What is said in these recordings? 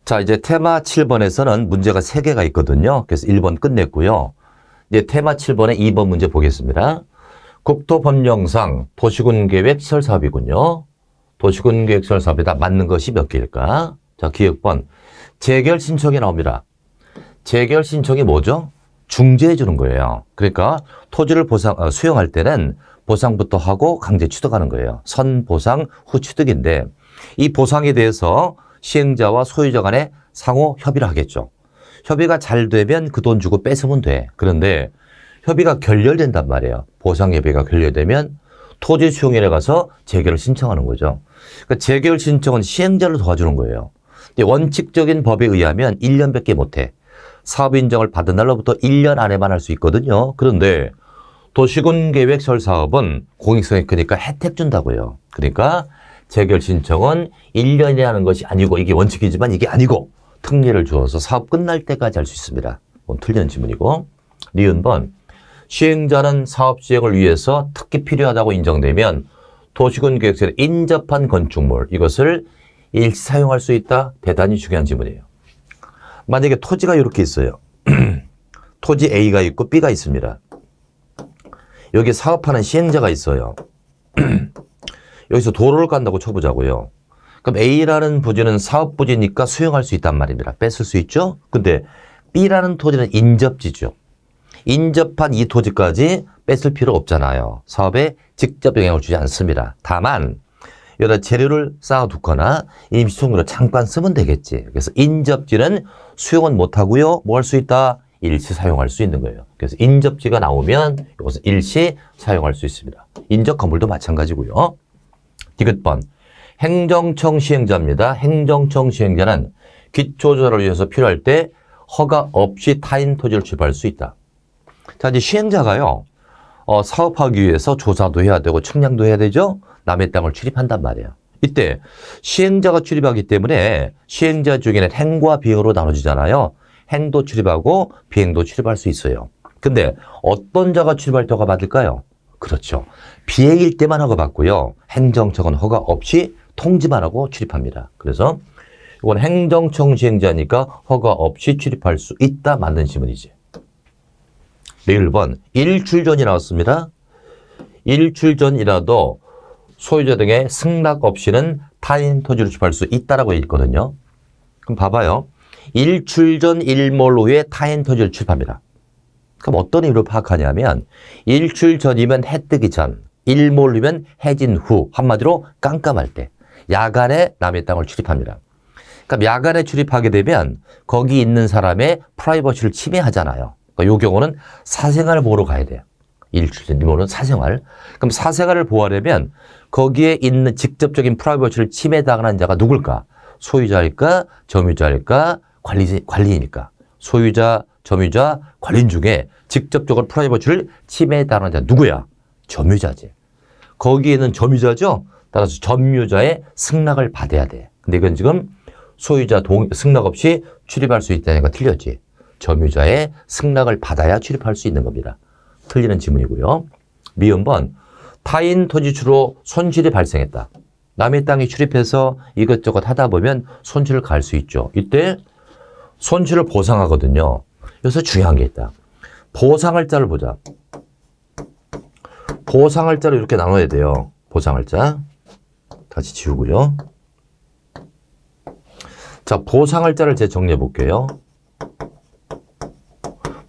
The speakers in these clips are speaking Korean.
자, 이제 테마 7번에서는 문제가 3개가 있거든요. 그래서 1번 끝냈고요. 이제 테마 7번의 2번 문제 보겠습니다. 국토법령상 도시군계획 시설사업이군요. 도시군계획 시설사업에다 맞는 것이 몇 개일까? 자, 기획번. 재결 신청이 나옵니다. 재결 신청이 뭐죠? 중재해 주는 거예요. 그러니까 토지를 수용할 때는 보상부터 하고 강제 취득하는 거예요. 선 보상 후 취득인데 이 보상에 대해서 시행자와 소유자 간에 상호 협의를 하겠죠. 협의가 잘 되면 그 돈 주고 뺏으면 돼. 그런데 협의가 결렬된단 말이에요. 보상 협의가 결렬되면 토지 수용일에 가서 재결을 신청하는 거죠. 그러니까 재결 신청은 시행자를 도와주는 거예요. 원칙적인 법에 의하면 1년밖에 못해. 사업 인정을 받은 날로부터 1년 안에만 할 수 있거든요. 그런데 도시군계획 시설사업은 공익성이 크니까 혜택 준다고요. 그러니까 재결 신청은 1년이 하는 것이 아니고 이게 원칙이지만 이게 아니고 특례를 주어서 사업 끝날 때까지 할 수 있습니다. 틀리는 지문이고. 니은번. 시행자는 사업 시행을 위해서 특히 필요하다고 인정되면 도시군계획서에 인접한 건축물 이것을 일시 사용할 수 있다. 대단히 중요한 지문이에요. 만약에 토지가 이렇게 있어요. 토지 A가 있고 B가 있습니다. 여기 사업하는 시행자가 있어요. 여기서 도로를 깐다고 쳐보자고요. 그럼 A라는 부지는 사업 부지니까 수용할 수 있단 말입니다. 뺏을 수 있죠? 근데 B라는 토지는 인접지죠. 인접한 이 토지까지 뺏을 필요 없잖아요. 사업에 직접 영향을 주지 않습니다. 다만 여기다 재료를 쌓아두거나 임시통으로 잠깐 쓰면 되겠지. 그래서 인접지는 수용은 못하고요. 뭐 할 수 있다? 일시 사용할 수 있는 거예요. 그래서 인접지가 나오면 이것은 일시 사용할 수 있습니다. 인접 건물도 마찬가지고요. 디귿번. 행정청 시행자입니다. 행정청 시행자는 기초조사를 위해서 필요할 때 허가 없이 타인 토지를 취급할 수 있다. 자, 이제 시행자가요. 사업하기 위해서 조사도 해야 되고 측량도 해야 되죠. 남의 땅을 출입한단 말이에요. 이때 시행자가 출입하기 때문에 시행자 중에는 행과 비행으로 나눠지잖아요. 행도 출입하고 비행도 출입할 수 있어요. 근데 어떤 자가 출입할 때 허가 받을까요? 그렇죠. 비행일 때만 허가 받고요. 행정청은 허가 없이 통지만 하고 출입합니다. 그래서 이건 행정청 시행자니까 허가 없이 출입할 수 있다. 맞는 지문이지. 1번. 일출 전이 나왔습니다. 일출 전이라도 소유자 등의 승낙 없이는 타인 토지를 취급할 수 있다라고 있거든요. 그럼 봐봐요. 일출 전 일몰 후에 타인 토지를 취급합니다. 그럼 어떤 의미로 파악하냐면 일출 전이면 해 뜨기 전, 일몰 후면 해진 후, 한마디로 깜깜할 때 야간에 남의 땅을 출입합니다. 그럼 야간에 출입하게 되면 거기 있는 사람의 프라이버시를 침해하잖아요. 그러니까 이 경우는 사생활을 보러 가야 돼요. 일출 전 일몰은 사생활. 그럼 사생활을 보호하려면 거기에 있는 직접적인 프라이버시를 침해당하는 자가 누굴까? 소유자일까? 점유자일까? 관리인일까? 소유자, 점유자, 관리인 중에 직접적으로 프라이버시를 침해당하는 자 누구야? 점유자지. 거기에는 점유자죠? 따라서 점유자의 승낙을 받아야 돼. 근데 이건 지금 소유자 승낙 없이 출입할 수 있다니까 틀렸지. 점유자의 승낙을 받아야 출입할 수 있는 겁니다. 틀리는 지문이고요. 미음번. 타인 토지주로 손실이 발생했다. 남의 땅에 출입해서 이것저것 하다 보면 손실을 가할 수 있죠. 이때 손실을 보상하거든요. 여기서 중요한 게 있다. 보상할 자를 보자. 보상할 자를 이렇게 나눠야 돼요. 보상할 자. 다시 지우고요. 자, 보상할 자를 제가 정리해 볼게요.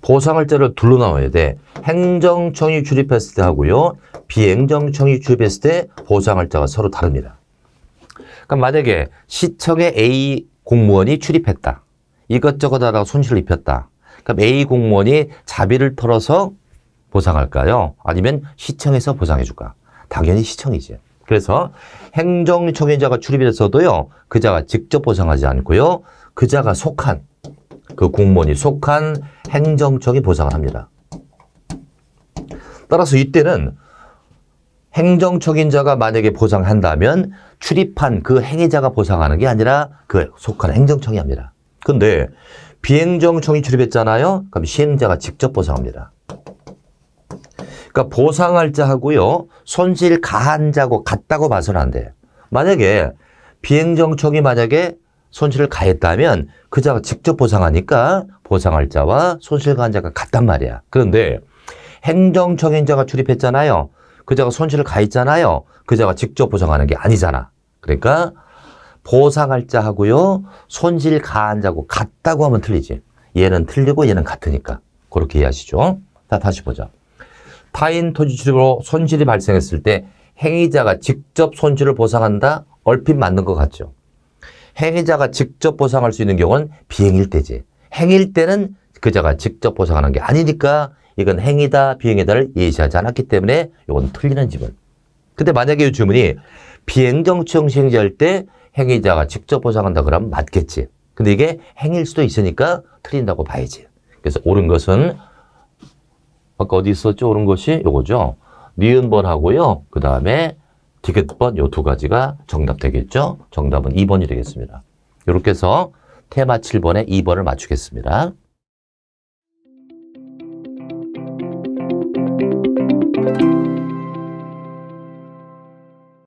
보상할 자를 둘로 나눠야 돼. 행정청이 출입했을 때 하고요. 비행정청이 출입했을 때 보상할 자가 서로 다릅니다. 그러니까 만약에 시청에 A 공무원이 출입했다. 이것저것 하다가 손실을 입혔다. 그럼 A 공무원이 자비를 털어서 보상할까요? 아니면 시청에서 보상해 줄까? 당연히 시청이지. 그래서 행정청의자가 출입했어도요. 그 자가 직접 보상하지 않고요. 그 자가 속한, 그 공무원이 속한 행정청이 보상을 합니다. 따라서 이때는 행정청인자가 만약에 보상한다면 출입한 그 행위자가 보상하는 게 아니라 그 속한 행정청이 합니다. 근데 비행정청이 출입했잖아요. 그럼 시행자가 직접 보상합니다. 그러니까 보상할 자하고요. 손실 가한 자고 같다고 봐서는 안 돼요. 만약에 비행정청이 만약에 손실을 가했다면 그 자가 직접 보상하니까 보상할 자와 손실 가한 자가 같단 말이야. 그런데 행정청행자가 출입했잖아요. 그 자가 손실을 가했잖아요. 그 자가 직접 보상하는 게 아니잖아. 그러니까 보상할 자하고요. 손실 가한 자고 같다고 하면 틀리지. 얘는 틀리고 얘는 같으니까. 그렇게 이해하시죠? 자, 다시 보자. 타인 토지 출입으로 손실이 발생했을 때 행위자가 직접 손실을 보상한다? 얼핏 맞는 것 같죠? 행위자가 직접 보상할 수 있는 경우는 비행일 때지. 행일 때는 그자가 직접 보상하는 게 아니니까 이건 행위다, 비행이다를 예시하지 않았기 때문에 이건 틀리는 지문. 근데 만약에 이 주문이 비행정청 시행자일 때 행위자가 직접 보상한다 그러면 맞겠지. 근데 이게 행일 수도 있으니까 틀린다고 봐야지. 그래서 옳은 것은 아까 어디 있었죠? 옳은 것이 요거죠. 니은번하고요. 그 다음에 디귿번 요 두 가지가 정답 되겠죠? 정답은 2번이 되겠습니다. 이렇게 해서 테마 7번에 2번을 맞추겠습니다.